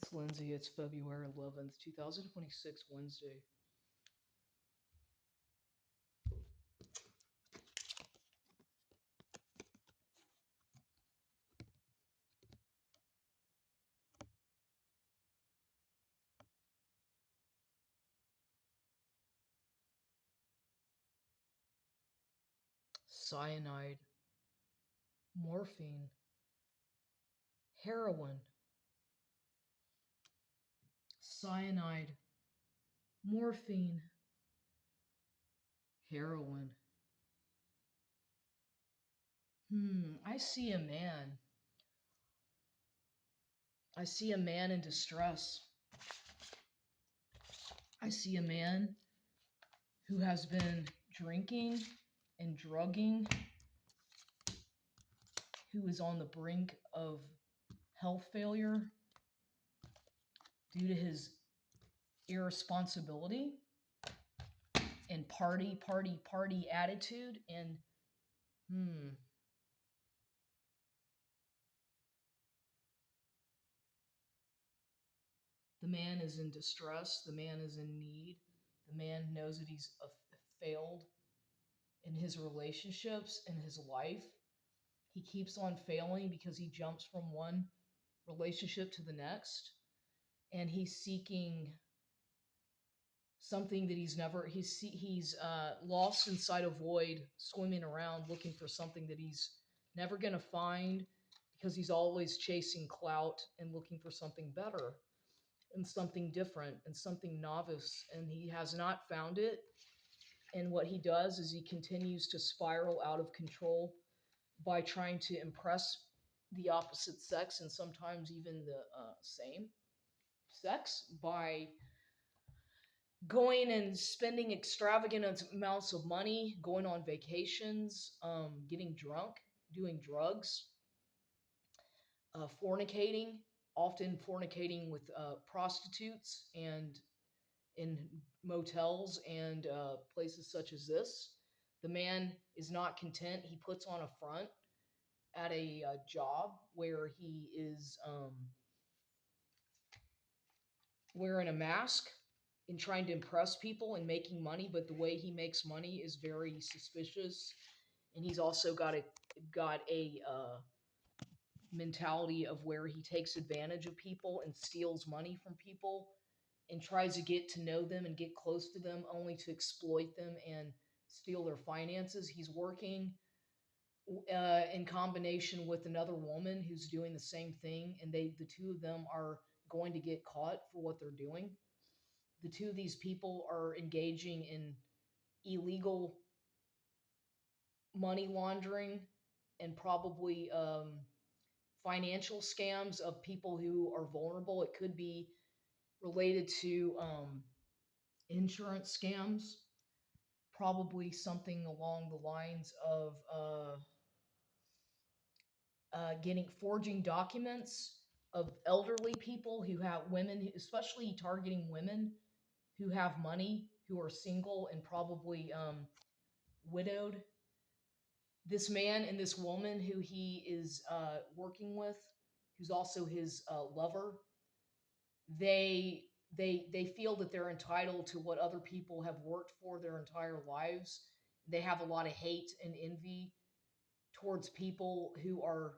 It's Lindsay. It's February 11th, 2026, Wednesday. Cyanide, morphine, heroin, cyanide, morphine, heroin. I see a man. I see a man in distress. I see a man who has been drinking and drugging, who is on the brink of health failure due to his irresponsibility and party attitude. And hmm, the man is in distress. The man is in need. The man knows that he's failed in his relationships, in his life. He keeps on failing because he jumps from one relationship to the next, and he's seeking something that he's lost inside a void, swimming around looking for something that he's never going to find because he's always chasing clout and looking for something better and something different and something novice, and he has not found it. And what he does is he continues to spiral out of control by trying to impress the opposite sex and sometimes even the same sex by going and spending extravagant amounts of money, going on vacations, getting drunk, doing drugs, fornicating, often fornicating with prostitutes and in motels and places such as this. The man is not content. He puts on a front at a job where he is wearing a mask and trying to impress people and making money, but the way he makes money is very suspicious. And he's also got a mentality of where he takes advantage of people and steals money from people and tries to get to know them and get close to them only to exploit them and steal their finances. He's working in combination with another woman who's doing the same thing, and the two of them are going to get caught for what they're doing. The two of these people are engaging in illegal money laundering and probably financial scams of people who are vulnerable. It could be related to insurance scams, probably something along the lines of getting forging documents of elderly people who have women, especially targeting women who have money, who are single and probably widowed. This man and this woman who he is working with, who's also his lover, they they feel that they're entitled to what other people have worked for their entire lives. They have a lot of hate and envy towards people who are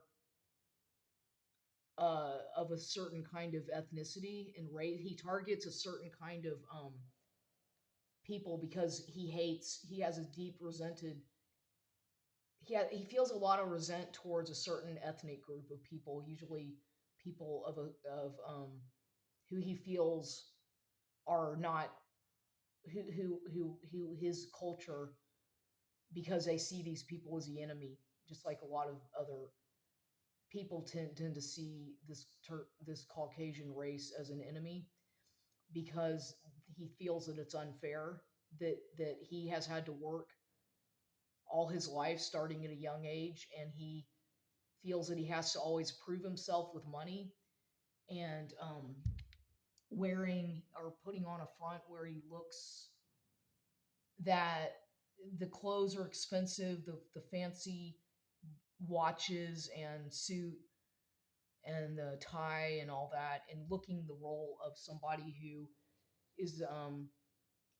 of a certain kind of ethnicity and race. He targets a certain kind of people because he has a deep resented he feels a lot of resent towards a certain ethnic group of people, usually people of who he feels are not who his culture, because they see these people as the enemy, just like a lot of other people tend to see this Caucasian race as an enemy, because he feels that it's unfair that he has had to work all his life starting at a young age, and he feels that he has to always prove himself with money and wearing or putting on a front where he looks that the clothes are expensive, the fancy watches and suit and the tie and all that, and looking the role of somebody who is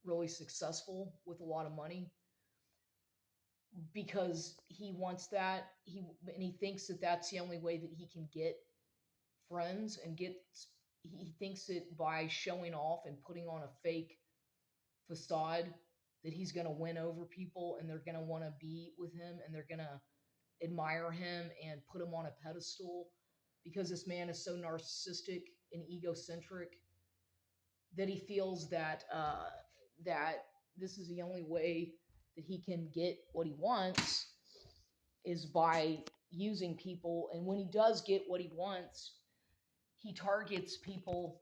really successful with a lot of money because he wants that. He thinks that that's the only way that he can get friends and get. He thinks it by showing off and putting on a fake facade that he's going to win over people and they're going to want to be with him and they're going to admire him and put him on a pedestal because this man is so narcissistic and egocentric that he feels that this is the only way that he can get what he wants is by using people. And when he does get what he wants, he targets people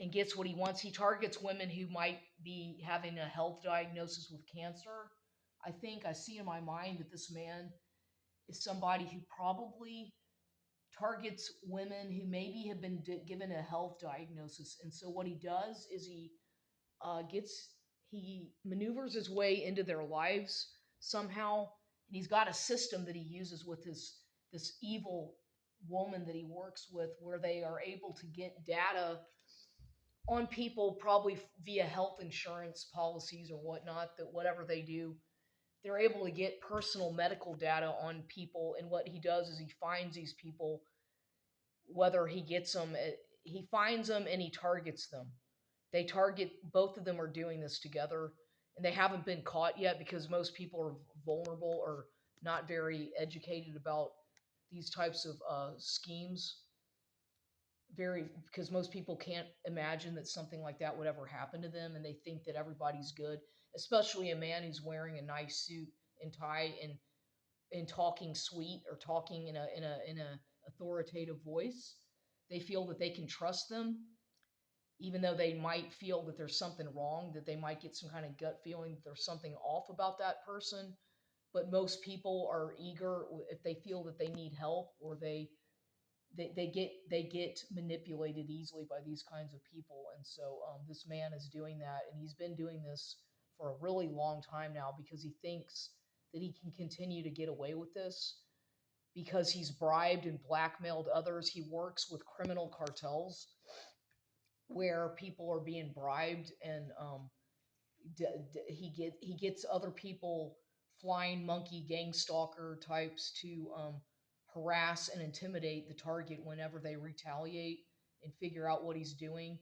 and gets what he wants. He targets women who might be having a health diagnosis with cancer. I think I see in my mind that this man is somebody who probably targets women who maybe have been given a health diagnosis. And so what he does is he maneuvers his way into their lives somehow, and he's got a system that he uses with this evil woman that he works with, where they are able to get data on people, probably via health insurance policies or whatnot. That whatever they do, they're able to get personal medical data on people. And what he does is he finds these people, whether he gets them, he finds them and he targets them. They target, both of them are doing this together, and they haven't been caught yet because most people are vulnerable or not very educated about these types of schemes. Very, because most people can't imagine that something like that would ever happen to them, and they think that everybody's good, especially a man who's wearing a nice suit and tie and talking sweet or talking in a authoritative voice. They feel that they can trust them, even though they might feel that there's something wrong, that they might get some kind of gut feeling that there's something off about that person. But most people are eager if they feel that they need help, or they get manipulated easily by these kinds of people. And so this man is doing that, and he's been doing this for a really long time now because he thinks that he can continue to get away with this because he's bribed and blackmailed others. He works with criminal cartels where people are being bribed, and he gets other people, flying monkey gang stalker types, to harass and intimidate the target whenever they retaliate and figure out what he's doing.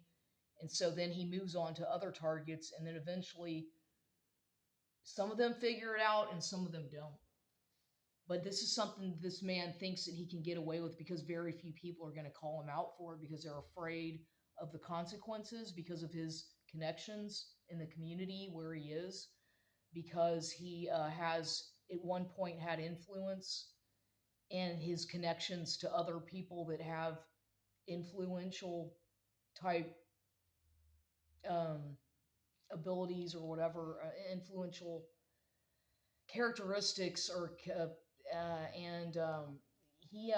And so then he moves on to other targets, and then eventually some of them figure it out and some of them don't. But this is something this man thinks that he can get away with because very few people are going to call him out for it because they're afraid of the consequences because of his connections in the community where he is, because he has at one point had influence, and his connections to other people that have influential type um, abilities or whatever, influential characteristics, or and he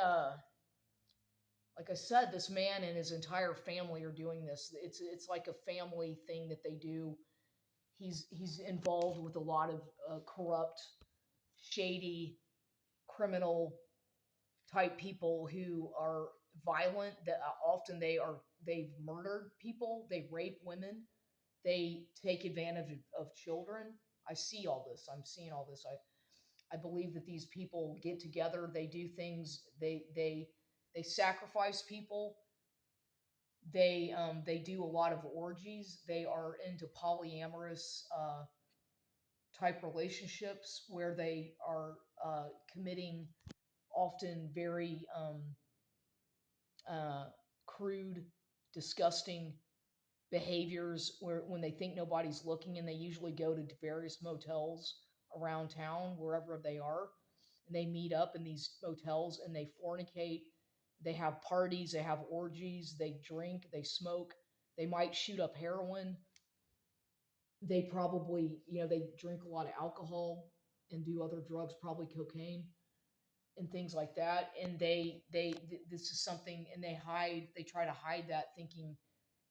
like I said, this man and his entire family are doing this. It's like a family thing that they do. He's involved with a lot of corrupt, shady, criminal type people who are violent. That often they've murdered people, they rape women, they take advantage of children. I see all this. I'm seeing all this. I believe that these people get together. They do things. They sacrifice people. They do a lot of orgies. They are into polyamorous type relationships where they are committing often very uh, crude, disgusting behaviors where when they think nobody's looking, and they usually go to various motels around town wherever they are, and they meet up in these motels and they fornicate. They have parties, they have orgies, they drink, they smoke, they might shoot up heroin. They probably, they drink a lot of alcohol and do other drugs, probably cocaine and things like that. And this is something, and they try to hide that, thinking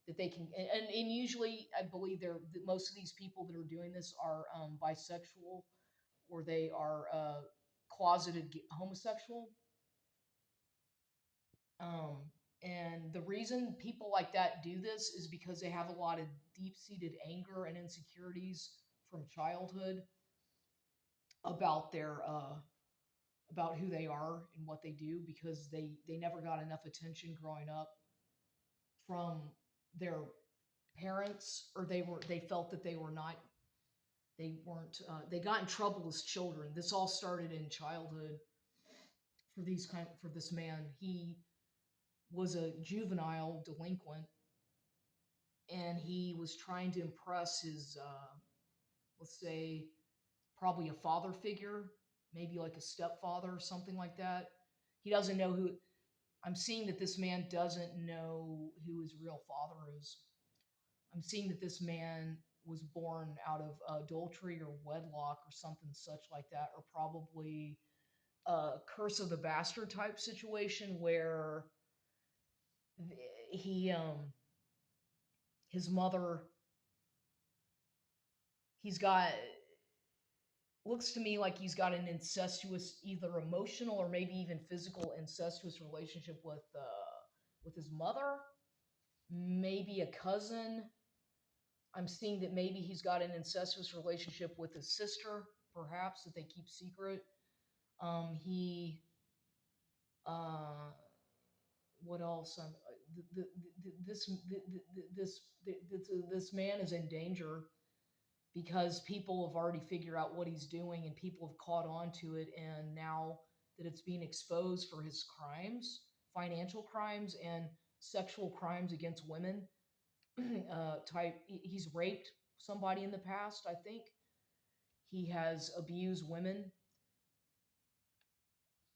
that they can. And usually, I believe most of these people that are doing this are bisexual, or they are closeted homosexual. And the reason people like that do this is because they have a lot of deep-seated anger and insecurities from childhood about their about who they are and what they do, because they never got enough attention growing up from their parents, or they felt that they weren't they got in trouble as children. This all started in childhood for this man. He was a juvenile delinquent, and he was trying to impress his let's say probably a father figure, maybe like a stepfather or something like that. He doesn't know who. I'm seeing that this man doesn't know who his real father is. I'm seeing that this man was born out of adultery or wedlock or something such like that, or probably a curse of the bastard type situation where he his mother, he's got, looks to me like he's got an incestuous, either emotional or maybe even physical incestuous relationship with his mother, maybe a cousin. I'm seeing that maybe he's got an incestuous relationship with his sister, perhaps, that they keep secret. He, uh, what else? This, this man is in danger because people have already figured out what he's doing and people have caught on to it. And now that it's being exposed for his crimes, financial crimes and sexual crimes against women, he's raped somebody in the past, I think. He has abused women.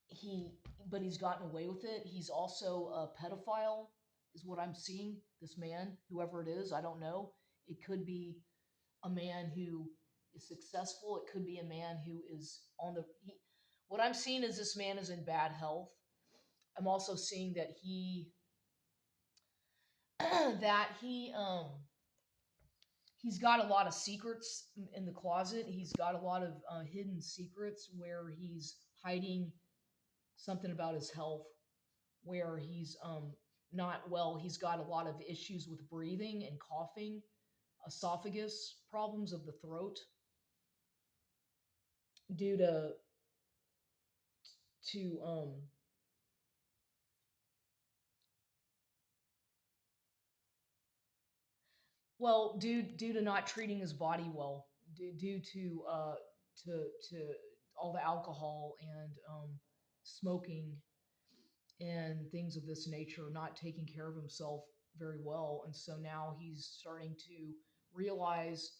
He, but he's gotten away with it. He's also a pedophile, is what I'm seeing. This man, whoever it is, I don't know. It could be a man who is successful. It could be a man who is on the. What I'm seeing is this man is in bad health. I'm also seeing that he that he's got a lot of secrets in the closet. He's got a lot of hidden secrets where he's hiding something about his health, where he's not well. He's got a lot of issues with breathing and coughing, esophagus problems of the throat due to well, due to not treating his body well, due to all the alcohol and smoking and things of this nature, not taking care of himself very well. And so now he's starting to realize,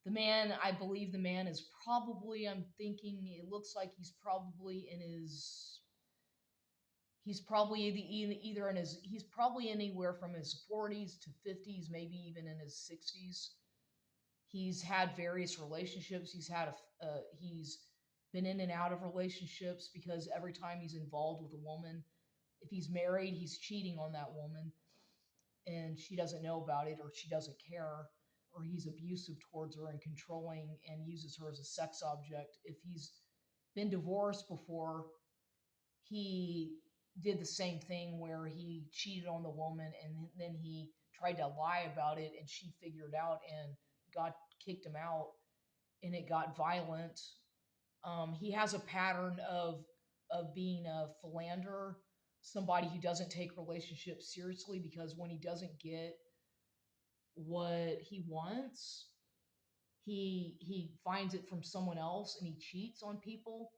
the man, I believe the man is probably, I'm thinking it looks like he's probably in his, he's probably either in his, he's probably anywhere from his 40s to 50s, maybe even in his 60s. He's had various relationships. He's been in and out of relationships because every time he's involved with a woman, if he's married, he's cheating on that woman and she doesn't know about it, or she doesn't care, or he's abusive towards her and controlling and uses her as a sex object. If he's been divorced before, he did the same thing where he cheated on the woman and then he tried to lie about it and she figured out and got kicked him out, and it got violent. He has a pattern of being a philanderer, somebody who doesn't take relationships seriously, because when he doesn't get what he wants, he finds it from someone else and he cheats on people,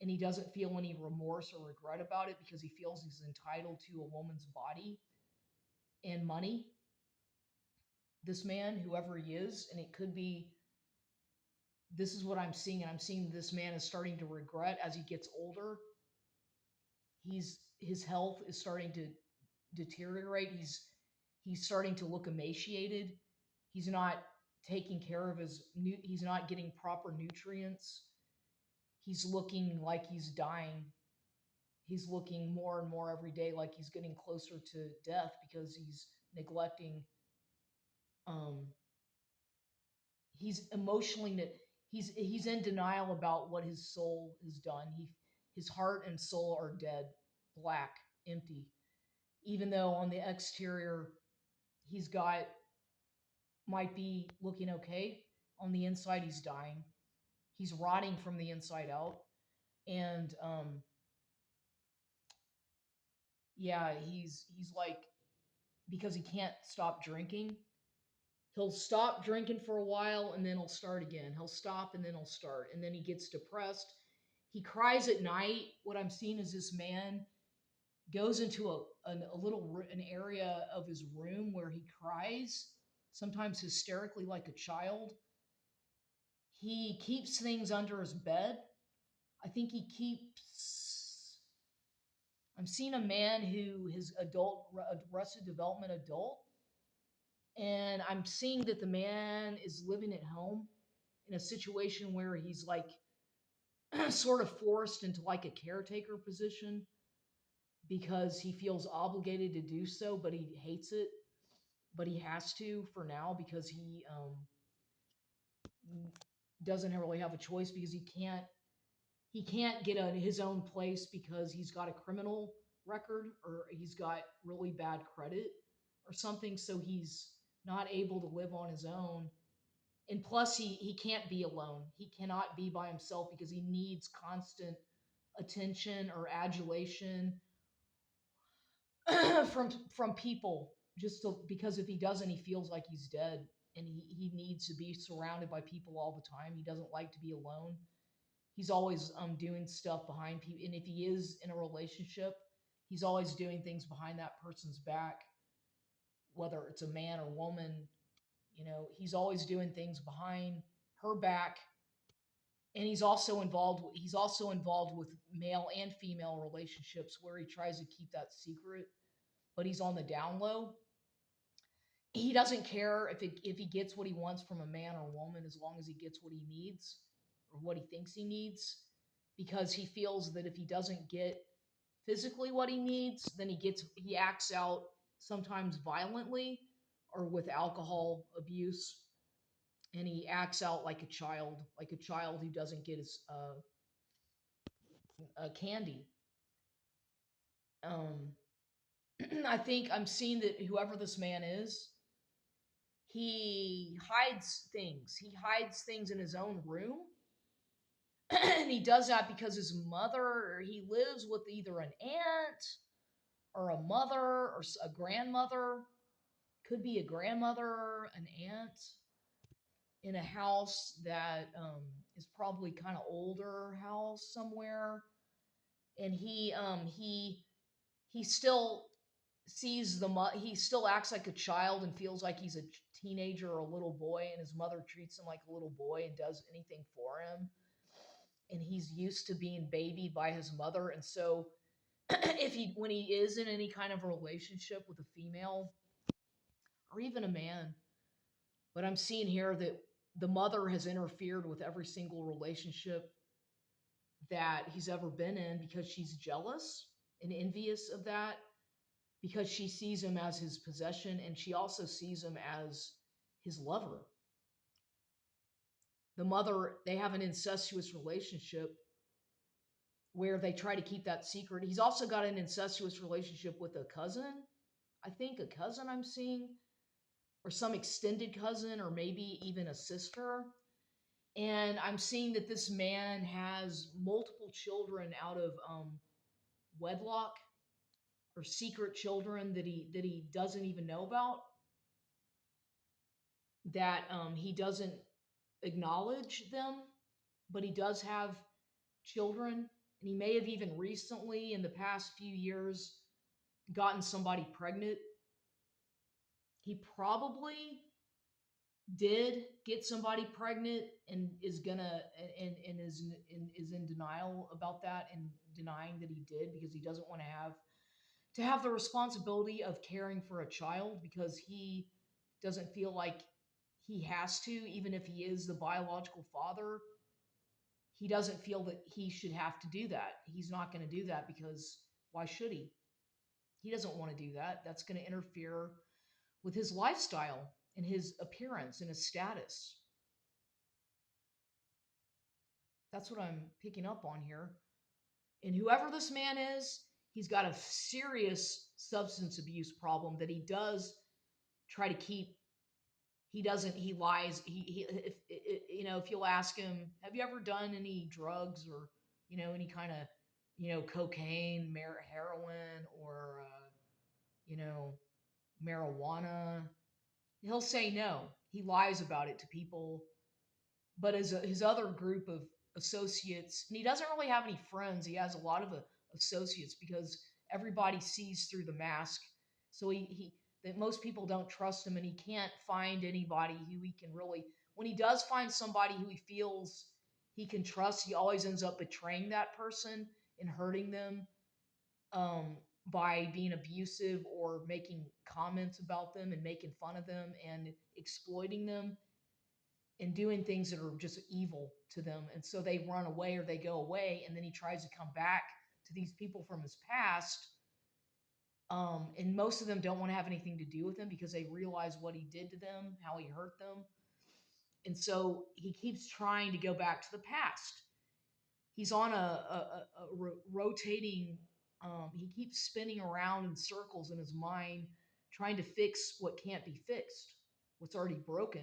and he doesn't feel any remorse or regret about it because he feels he's entitled to a woman's body and money. This man, whoever he is, and it could be, this is what I'm seeing, and I'm seeing this man is starting to regret as he gets older. His health is starting to deteriorate. He's starting to look emaciated. He's not taking care of he's not getting proper nutrients. He's looking like he's dying. He's looking more and more every day like he's getting closer to death because he's neglecting, um he's emotionally, he's in denial about what his soul has done. His heart and soul are dead, black, empty. even though on the exterior he's got might be looking okay. On the inside, he's dying. He's rotting from the inside out. And yeah, he's like, because he can't stop drinking. He'll stop drinking for a while and then he'll start again. He'll stop and then he'll start. And then he gets depressed. He cries at night. What I'm seeing is this man goes into a little an area of his room where he cries, sometimes hysterically like a child. He keeps things under his bed. I think he keeps. I'm seeing a man who is arrested development adult, and I'm seeing that the man is living at home in a situation where he's like sort of forced into like a caretaker position because he feels obligated to do so, but he hates it. But he has to for now because he doesn't really have a choice because he can't get his own place because he's got a criminal record or he's got really bad credit or something. So he's not able to live on his own. And plus, he can't be alone. He cannot be by himself because he needs constant attention or adulation from people. Because if he doesn't, he feels like he's dead, and he needs to be surrounded by people all the time. He doesn't like to be alone. He's always doing stuff behind people, and if he is in a relationship, he's always doing things behind that person's back, whether it's a man or woman. He's always doing things behind her back, and he's also involved with male and female relationships where he tries to keep that secret, but he's on the down low. He doesn't care if he gets what he wants from a man or woman, as long as he gets what he needs or what he thinks he needs, because he feels that if he doesn't get physically what he needs, then he acts out, sometimes violently or with alcohol abuse, and he acts out like a child who doesn't get his candy. um I think I'm seeing that whoever this man is, he hides things in his own room. And he does that because his mother, or he lives with either an aunt or a mother or a grandmother, could be a grandmother, an aunt, in a house that is probably kind of older house somewhere. And he still he still acts like a child and feels like he's a teenager or a little boy, and his mother treats him like a little boy and does anything for him, and he's used to being babied by his mother. And so if he when he is in any kind of a relationship with a female or even a man, but I'm seeing here that the mother has interfered with every single relationship that he's ever been in because she's jealous and envious of that, because she sees him as his possession and she also sees him as his lover. The mother, they have an incestuous relationship where they try to keep that secret. He's also got an incestuous relationship with a cousin. I think a cousin I'm seeing, or some extended cousin, or maybe even a sister. And I'm seeing that this man has multiple children out of wedlock, or secret children that he doesn't even know about, that he doesn't acknowledge them, but he does have children. And he may have even recently, in the past few years, gotten somebody pregnant. He probably did get somebody pregnant and is gonna and is in denial about that, and denying that he did, because he doesn't want to have the responsibility of caring for a child, because he doesn't feel like he has to, even if he is the biological father. He doesn't feel that he should have to do that. He's not going to do that because why should he? He doesn't want to do that. That's going to interfere with his lifestyle and his appearance and his status. That's what I'm picking up on here. And whoever this man is, he's got a serious substance abuse problem that he does try to keep. He doesn't. He lies. He if you know, if you'll ask him, have you ever done any drugs or any kind of cocaine, heroin, or you know marijuana? He'll say no. He lies about it to people. But as his other group of associates, and he doesn't really have any friends. He has a lot of associates because everybody sees through the mask. So he that most people don't trust him, and he can't find anybody who he can really. When he does find somebody who he feels he can trust, he always ends up betraying that person and hurting them um, by being abusive or making comments about them and making fun of them and exploiting them and doing things that are just evil to them. And so they run away or they go away, and then he tries to come back to these people from his past. And most of them don't want to have anything to do with him because they realize what he did to them, how he hurt them. And so he keeps trying to go back to the past. He's on a rotating, he keeps spinning around in circles in his mind, trying to fix what can't be fixed, what's already broken,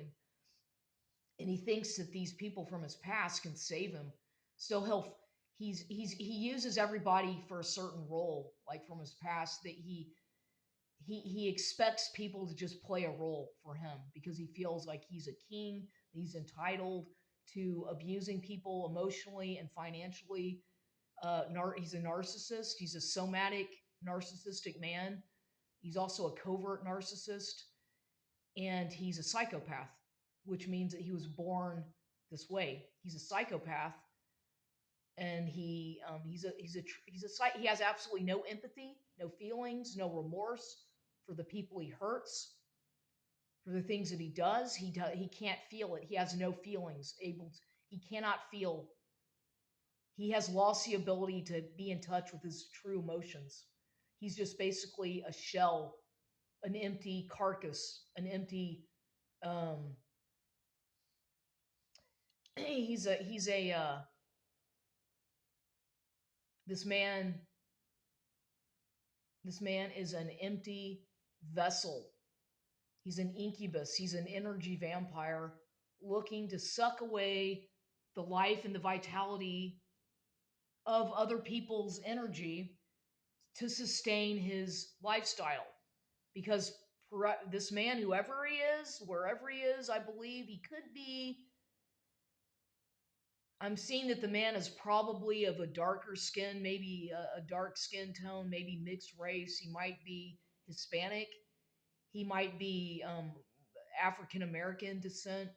and he thinks that these people from his past can save him. So he uses everybody for a certain role, like from his past, that he expects people to just play a role for him because he feels like he's a king, he's entitled to abusing people emotionally and financially. He's a narcissist. He's a somatic narcissistic man. He's also a covert narcissist, and he's a psychopath, which means that he was born this way. He's a psychopath, and he has absolutely no empathy, no feelings, no remorse for the people he hurts, for the things that he does. He can't feel it. He has no feelings. He cannot feel. He has lost the ability to be in touch with his true emotions. He's just basically a shell, an empty carcass, an empty um, he's a this man this man is an empty vessel. He's an incubus. He's an energy vampire looking to suck away the life and the vitality of other people's energy to sustain his lifestyle. Because this man, whoever he is, wherever he is, I believe he could be. I'm seeing that the man is probably of a darker skin, maybe a dark skin tone, maybe mixed race. He might be Hispanic. He might be African American descent.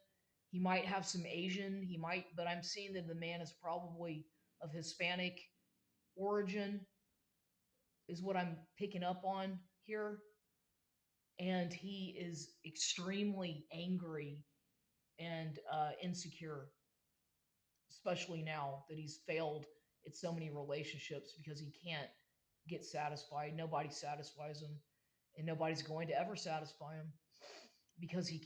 He might have some Asian. But I'm seeing that the man is probably of Hispanic origin, is what I'm picking up on here. And he is extremely angry and insecure, especially now that he's failed at so many relationships because he can't get satisfied. Nobody satisfies him, and nobody's going to ever satisfy him because he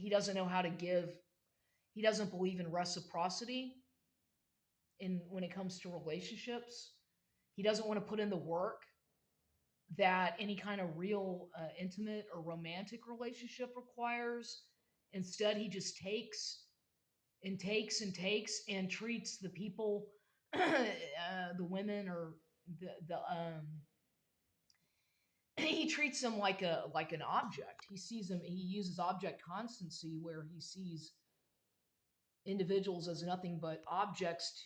doesn't know how to give. He doesn't believe in reciprocity when it comes to relationships. He doesn't want to put in the work that any kind of real intimate or romantic relationship requires. Instead, he just takes and takes and takes and treats the people, the women or the he treats them like an object. He sees them. He uses object constancy where he sees individuals as nothing but objects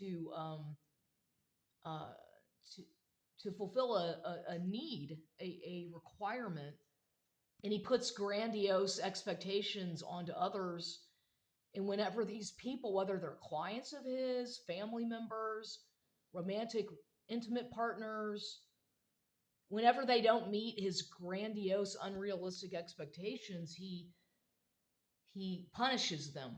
uh, to to fulfill a need, a requirement, and he puts grandiose expectations onto others. And whenever these people, whether they're clients of his, family members, romantic, intimate partners, whenever they don't meet his grandiose, unrealistic expectations, he punishes them.